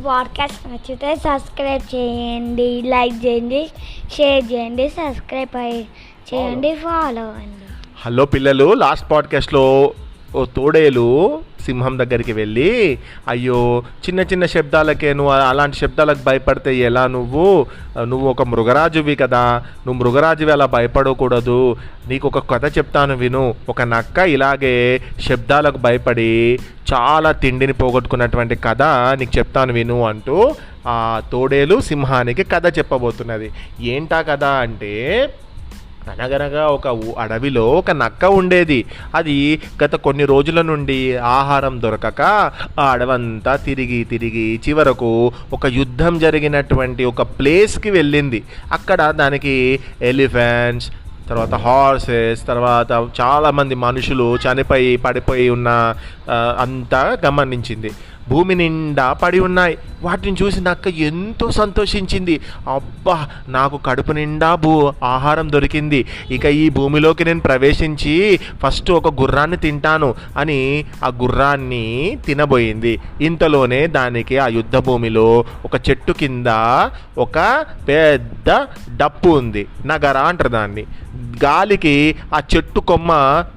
Podcast నచ్చితే subscribe చేయండి, like చేయండి, షేర్ చేయండి, సబ్స్క్రైబ్ చేయండి, ఫాలో అవ్వండి. హలో పిల్లలు, లాస్ట్ పాడ్కాస్ట్లో ఓ తోడేలు సింహం దగ్గరికి వెళ్ళి, అయ్యో చిన్న చిన్న శబ్దాలకే నువ్వు అలాంటి శబ్దాలకు భయపడితే ఎలా, నువ్వు ఒక మృగరాజువి కదా, నువ్వు మృగరాజువి అలా భయపడకూడదు, నీకు ఒక కథ చెప్తాను విను. ఒక నక్క ఇలాగే శబ్దాలకు భయపడి చాలా తిండిని పోగొట్టుకున్నటువంటి కథ నీకు చెప్తాను విను అంటూ ఆ తోడేలు సింహానికి కథ చెప్పబోతున్నది. ఏంటా కథ అంటే, అనగనగా ఒక అడవిలో ఒక నక్క ఉండేది. అది గత కొన్ని రోజుల నుండి ఆహారం దొరకక ఆ అడవంతా తిరిగి చివరకు ఒక యుద్ధం జరిగినటువంటి ఒక ప్లేస్కి వెళ్ళింది. అక్కడ దానికి ఎలిఫెంట్స్, తర్వాత హార్సెస్, తర్వాత చాలామంది మనుషులు చనిపోయి పడిపోయి ఉన్న అంతా గమనించింది. భూమి నిండా పడి ఉన్నాయి. వాటిని చూసి నక్క ఎంతో సంతోషించింది. అబ్బా, నాకు కడుపు నిండా ఆహారం దొరికింది, ఇక ఈ భూమిలోకి నేను ప్రవేశించి ఫస్ట్ ఒక గుర్రాన్ని తింటాను అని ఆ గుర్రాన్ని తినబోయింది. ఇంతలోనే దానికి ఆ యుద్ధ భూమిలో ఒక చెట్టు కింద ఒక పెద్ద డప్పు ఉంది. నగర అంటారు దాన్ని. గాలికి ఆ చెట్టు కొమ్మ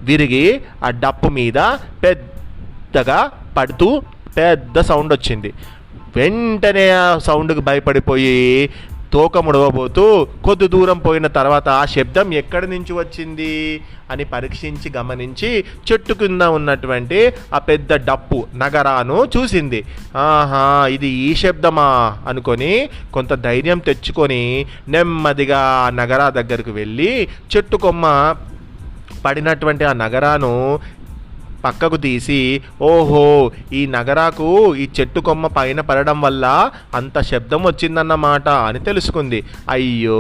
విరిగి ఆ డప్పు మీద పెద్దగా పడుతూ పెద్ద సౌండ్ వచ్చింది. వెంటనే ఆ సౌండ్కి భయపడిపోయి తోక ముడవబోతూ కొద్ది దూరం పోయిన తర్వాత ఆ శబ్దం ఎక్కడి నుంచి వచ్చింది అని పరీక్షించి గమనించి చెట్టు కింద ఉన్నటువంటి ఆ పెద్ద డప్పు నగరాను చూసింది. ఆహా, ఇది ఈ శబ్దమా అనుకొని కొంత ధైర్యం తెచ్చుకొని నెమ్మదిగా ఆ నగరా దగ్గరకు వెళ్ళి చెట్టు కొమ్మ పడినటువంటి ఆ నగరాను పక్కకు తీసి, ఓహో, ఈ నగరాకు ఈ చెట్టు కొమ్మ పైన పడడం వల్ల అంత శబ్దం వచ్చిందన్నమాట అని తెలుసుకుంది. అయ్యో,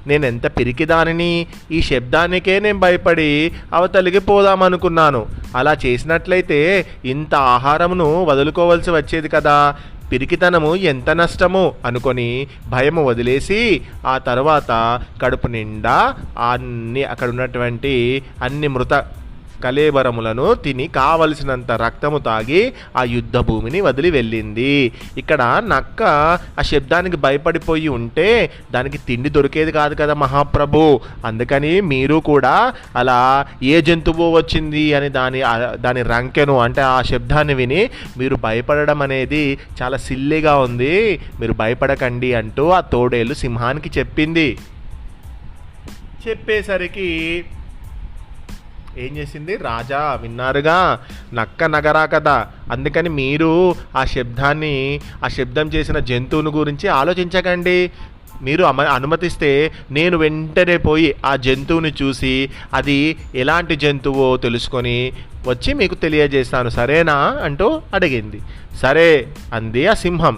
నేను ఎంత పిరికిదానిని, ఈ శబ్దానికే నేను భయపడి అవతలికి పోదామనుకున్నాను. అలా చేసినట్లయితే ఇంత ఆహారమును వదులుకోవాల్సి వచ్చేది కదా, పిరికితనము ఎంత నష్టము అనుకొని భయము వదిలేసి ఆ తర్వాత కడుపు నిండా అక్కడ ఉన్నటువంటి అన్ని మృత కళేబరములను తిని కావలసినంత రక్తము తాగి ఆ యుద్ధ భూమిని వదిలి వెళ్ళింది. ఇక్కడ నక్క ఆ శబ్దానికి భయపడిపోయి ఉంటే దానికి తిండి దొరికేది కాదు కదా మహాప్రభు. అందుకని మీరు కూడా అలా ఏ జంతువు వచ్చింది అని దాని రంకెను అంటే ఆ శబ్దాన్ని విని మీరు భయపడడం అనేది చాలా సిల్లిగా ఉంది, మీరు భయపడకండి అంటూ ఆ తోడేలు సింహానికి చెప్పింది. చెప్పేసరికి ఏం చేసింది, రాజా విన్నారుగా, నక్క నగరా కదా, అందుకని మీరు ఆ శబ్దం చేసిన జంతువుని గురించి ఆలోచించకండి. మీరు అనుమతిస్తే నేను వెంటనే పోయి ఆ జంతువుని చూసి అది ఎలాంటి జంతువో తెలుసుకొని వచ్చి మీకు తెలియజేస్తాను, సరేనా అంటూ అడిగింది. సరే అంది ఆ సింహం.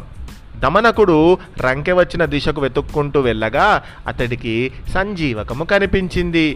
దమనకుడు రంకె వచ్చిన దిశకు వెతుక్కుంటూ వెళ్ళగా అతడికి సంజీవకము కనిపించింది.